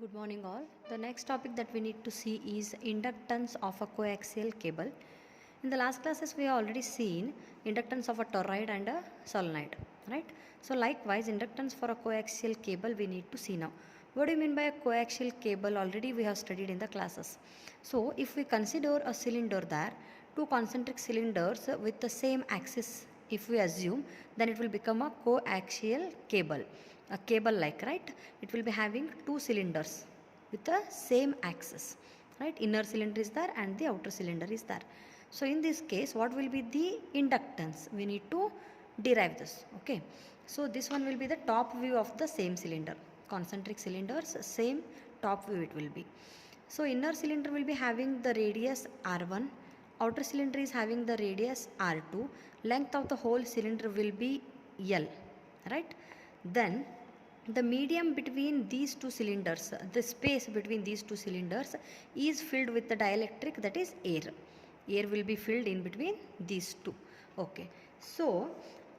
Good morning all. The next topic that we need to see is inductance of a coaxial cable. In the last classes we have already seen inductance of a toroid and a solenoid, right? So likewise inductance for a coaxial cable we need to see now. What do you mean by a coaxial cable? Already we have studied in the classes. So if we consider a cylinder there, two concentric cylinders with the same axis, if we assume, then it will become a coaxial cable, a cable like, right? It will be having two cylinders with the same axis, right? Inner cylinder is there and the outer cylinder is there. So in this case what will be the inductance? We need to derive this. Okay, so this one will be the top view of the same cylinder, concentric cylinders, same top view it will be. So inner cylinder will be having the radius r1, outer cylinder is having the radius r2, length of the whole cylinder will be L, right? Then the medium between these two cylinders, the space between these two cylinders is filled with the dielectric, that is air. Air will be filled in between these two. Okay, so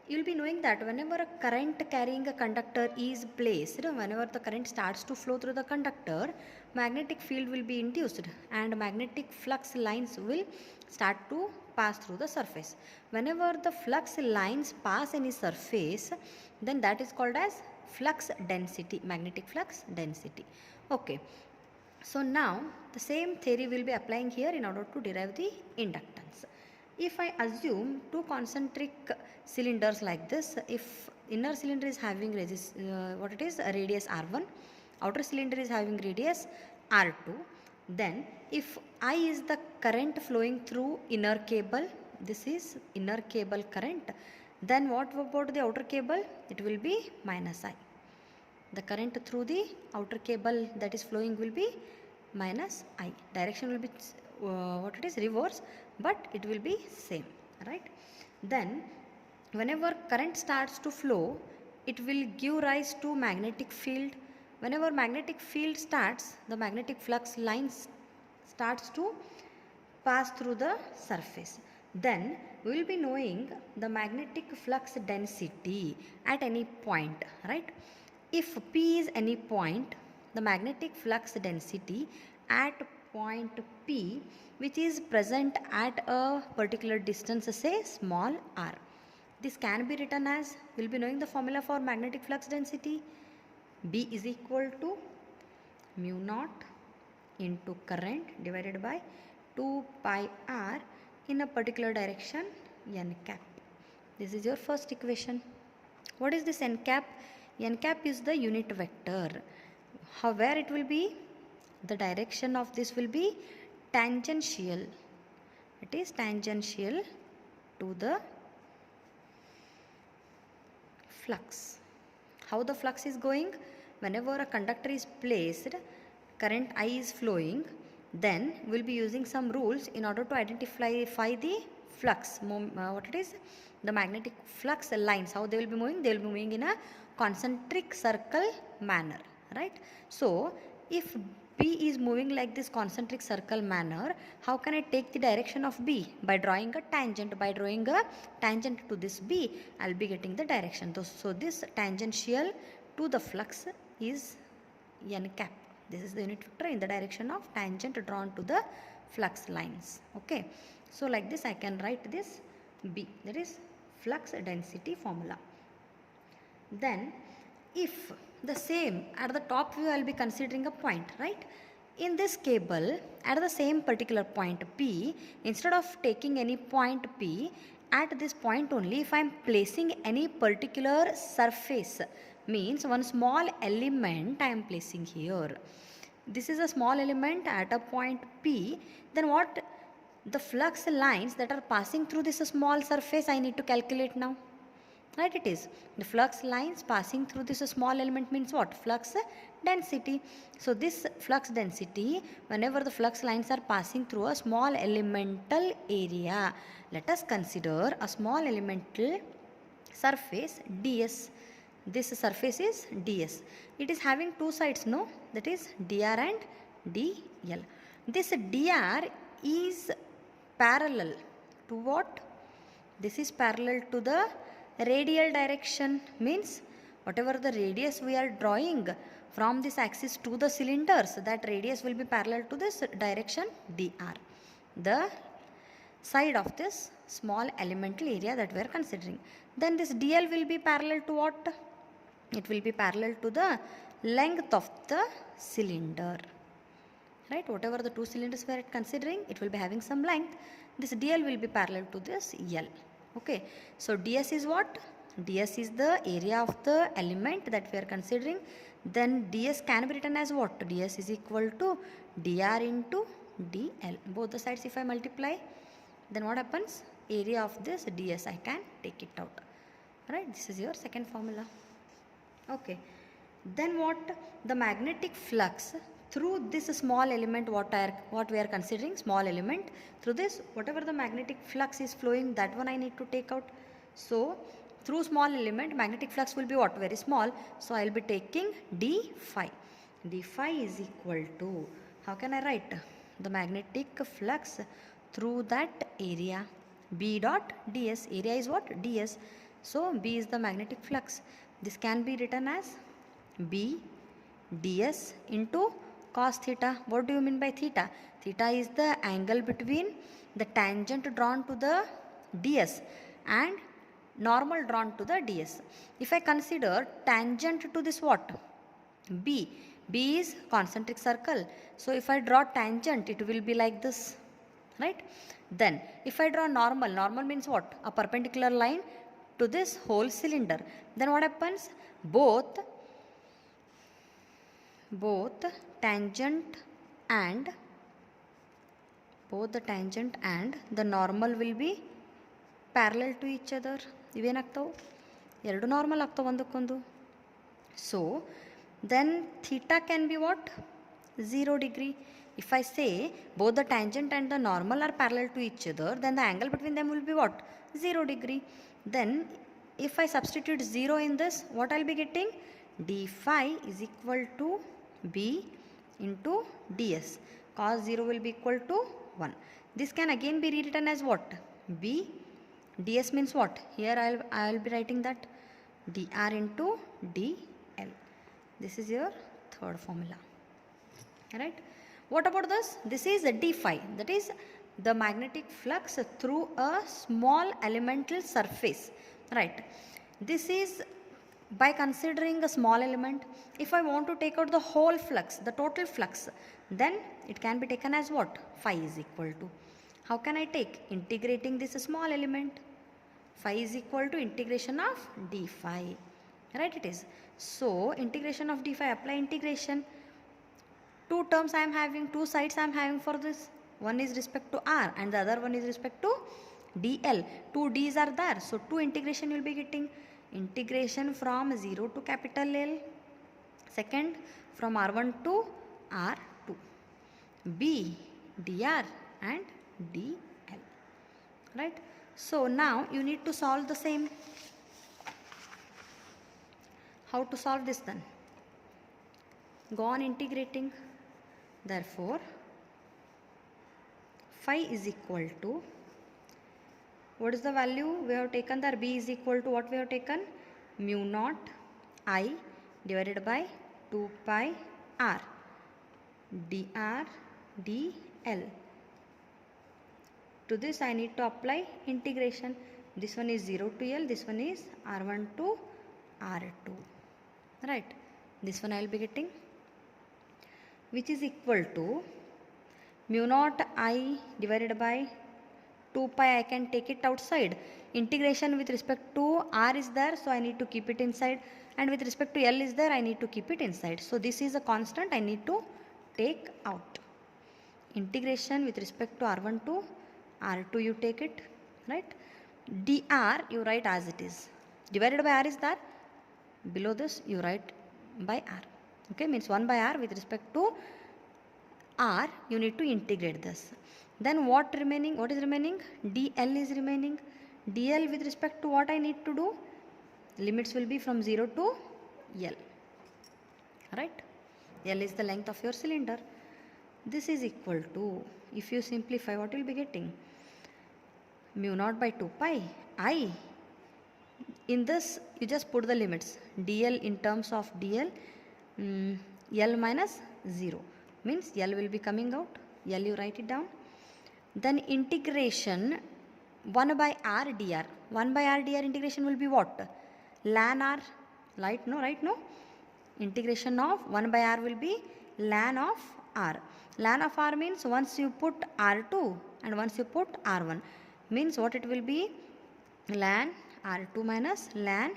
you will be knowing that whenever a current carrying a conductor is placed, whenever the current starts to flow through the conductor, magnetic field will be induced and magnetic flux lines will start to pass through the surface. Whenever the flux lines pass any surface, then that is called as flux density, magnetic flux density. Okay, so now the same theory will be applying here in order to derive the inductance. If I assume two concentric cylinders like this, if inner cylinder is having radius r1, outer cylinder is having radius r2, then if I is the current flowing through inner cable, this is inner cable current, then what about the outer cable? It will be minus I. The current through the outer cable that is flowing will be minus I. Direction will be reverse, but it will be same, right? Then whenever current starts to flow, it will give rise to magnetic field. Whenever magnetic field starts, the magnetic flux lines starts to pass through the surface. Then we will be knowing the magnetic flux density at any point, right? If P is any point, the magnetic flux density at point P, which is present at a particular distance, say small r. This can be written as, we will be knowing the formula for magnetic flux density. B is equal to mu naught into current divided by 2 pi r in a particular direction n cap. This is your first equation. What is this n cap? N cap is the unit vector. Where it will be? The direction of this will be tangential. It is tangential to the flux. How the flux is going? Whenever a conductor is placed, current I is flowing, then we will be using some rules in order to identify the flux. The magnetic flux lines, how they will be moving? They will be moving in a concentric circle manner, right? So if B is moving like this concentric circle manner, how can I take the direction of B? By drawing a tangent. By drawing a tangent to this B, I will be getting the direction. So this tangential to the flux is n cap. This is the unit vector in the direction of tangent drawn to the flux lines. Okay, so like this I can write this B, that is flux density formula. Then if the same at the top view I will be considering a point, right? In this cable at the same particular point P, instead of taking any point P, at this point only if I am placing any particular surface, means one small element I am placing here. This is a small element at a point P, then what? The flux lines that are passing through this small surface I need to calculate now. Right, it is the flux lines passing through this small element means what? Flux density. So this flux density, whenever the flux lines are passing through a small elemental area, let us consider a small elemental surface ds. This surface is ds. It is having two sides, no? That is dr and dl. This dr is parallel to what? This is parallel to the radial direction, means whatever the radius we are drawing from this axis to the cylinders, that radius will be parallel to this direction dr, the side of this small elemental area that we are considering. Then this dl will be parallel to what? It will be parallel to the length of the cylinder, right? Whatever the two cylinders we are considering, it will be having some length. This dl will be parallel to this l. Okay, so ds is what? ds is the area of the element that we are considering. Then ds can be written as what? ds is equal to dr into dl. Both the sides if I multiply, then what happens? Area of this ds I can take it out, right? This is your second formula. Okay, then what? The magnetic flux through this small element, what we are considering, small element, through this whatever the magnetic flux is flowing, that one I need to take out. So through small element, magnetic flux will be what? Very small. So I will be taking d phi. D phi is equal to, how can I write? The magnetic flux through that area, b dot ds. Area is what? ds. So b is the magnetic flux. This can be written as b ds into cos theta. What do you mean by theta? Theta is the angle between the tangent drawn to the ds and normal drawn to the ds. If I consider tangent to this what? B. B is concentric circle. So if I draw tangent, it will be like this, right? Then if I draw normal, normal means what? A perpendicular line to this whole cylinder. Then what happens? Both tangent and the normal will be parallel to each other. ಇವೇನಾಗ್ತಾವೆ? ಎರಡು normal ಆಗ್ತಾವೆ ಒಂದಕ್ಕೊಂದು. So then theta can be what? 0 degree. If I say both the tangent and the normal are parallel to each other, then the angle between them will be what? 0 degree. Then if I substitute 0 in this, what I will be getting? d phi is equal to b into ds. Cos 0 will be equal to 1. This can again be rewritten as what? B. ds means what? Here I will be writing that dr into dl. This is your third formula, right? What about this? This is d phi, that is the magnetic flux through a small elemental surface, right? This is by considering a small element. If I want to take out the whole flux, the total flux, then it can be taken as what? Phi is equal to, how can I take? Integrating this small element. Phi is equal to integration of d phi, right? It is. So integration of d phi, apply integration. Two terms I am having, two sides I am having for this. One is respect to r and the other one is respect to dl. Two d's are there, so two integration you will be getting. Integration from 0 to capital L. Second, from r1 to r2. b dr and dl, right? So now you need to solve the same. How to solve this then? Go on integrating. Therefore phi is equal to, what is the value we have taken there? B is equal to what we have taken? Mu naught I divided by 2 pi r dr dl. To this I need to apply integration. This one is 0 to L, this one is r1 to r2, right? This one I will be getting, which is equal to mu naught I divided by 2 pi. I can take it outside. Integration with respect to r is there, so I need to keep it inside, and with respect to L is there, I need to keep it inside. So this is a constant I need to take out. Integration with respect to r1 to r2 you take it, right? dr you write as it is. Divided by r is there. Below this you write by r. Okay, means 1 by r. With respect to r you need to integrate this. Then what is remaining? dl is remaining. dl with respect to what I need to do? Limits will be from 0 to L, right? L is the length of your cylinder. This is equal to, if you simplify, what will be getting? Mu naught by 2 pi I. In this you just put the limits. dl in terms of dl, L minus 0 means L will be coming out. L you write it down. Then integration 1 by r dr. 1 by r dr integration will be what? Ln r. Right? No? Right? No? Integration of 1 by r will be ln of r. Ln of r means once you put r2 and once you put r1 means what it will be? Ln r2 minus ln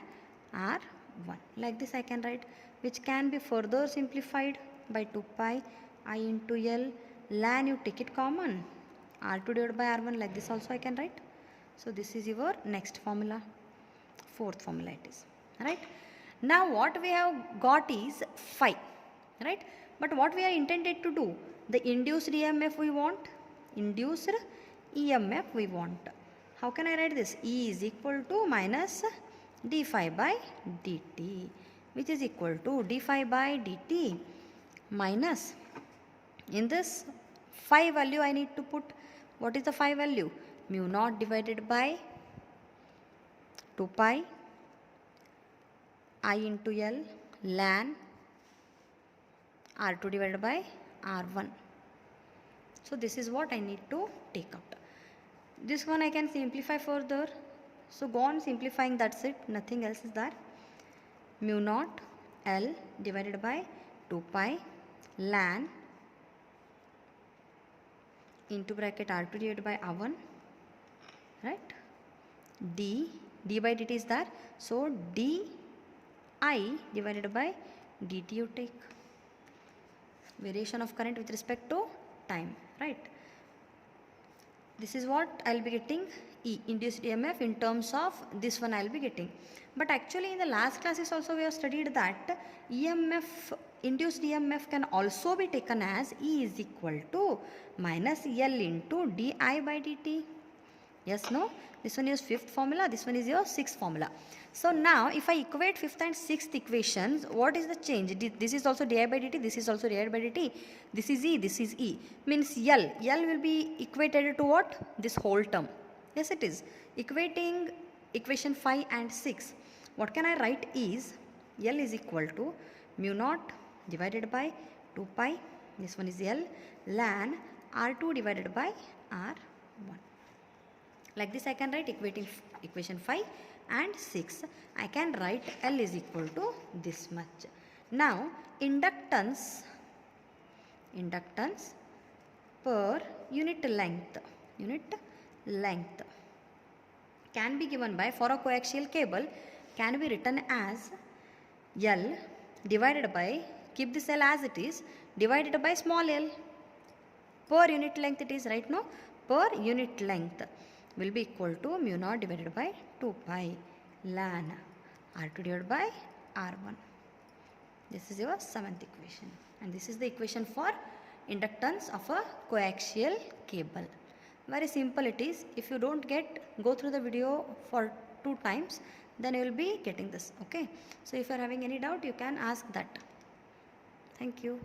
r1. Like this I can write, which can be further simplified by 2 pi I into L. Ln you take it common, r2 divided by r1, like this also I can write. So this is your next formula, fourth formula it is, right? Now what we have got is phi, right? But what we are intended to do, the induced EMF we want, induced EMF we want. How can I write this? E is equal to minus d phi by dt, which is equal to d phi by dt minus, in this phi value I need to put, what is the phi value? Mu naught divided by 2 pi I into L ln r2 divided by r1. So this is what I need to take out. This one I can simplify further. So go on simplifying, that's it, nothing else is there. Mu naught L divided by 2 pi ln into bracket r2 divided by r1, right? D by dt is there. So d I divided by dt you take. Variation of current with respect to time, right? This is what I will be getting, E, induced EMF, in terms of this one I will be getting. But actually in the last classes also we have studied that EMF, induced EMF can also be taken as E is equal to minus L into di by dt. Yes, no? This one is fifth formula, this one is your sixth formula. So now if I equate fifth and sixth equations, what is the change? This is also di by dt, this is also di by dt, this is E, this is E. Means L will be equated to what? This whole term. Yes, it is. Equating equation 5 and 6. What can I write is L is equal to mu naught divided by 2 pi, this one is L, ln R2 divided by R1. Like this I can write equating equation 5 and 6. I can write L is equal to this much. Now inductance per unit length can be given by, for a coaxial cable, can be written as L divided by, keep this L as it is, divided by small l. Per unit length it is, right? No, per unit length will be equal to mu naught divided by 2 pi ln R2 divided by R1. This is your seventh equation, and this is the equation for inductance of a coaxial cable. Very simple it is. If you don't get, go through the video for 2 times, then you will be getting this. Okay. So if you are having any doubt, you can ask that. Thank you.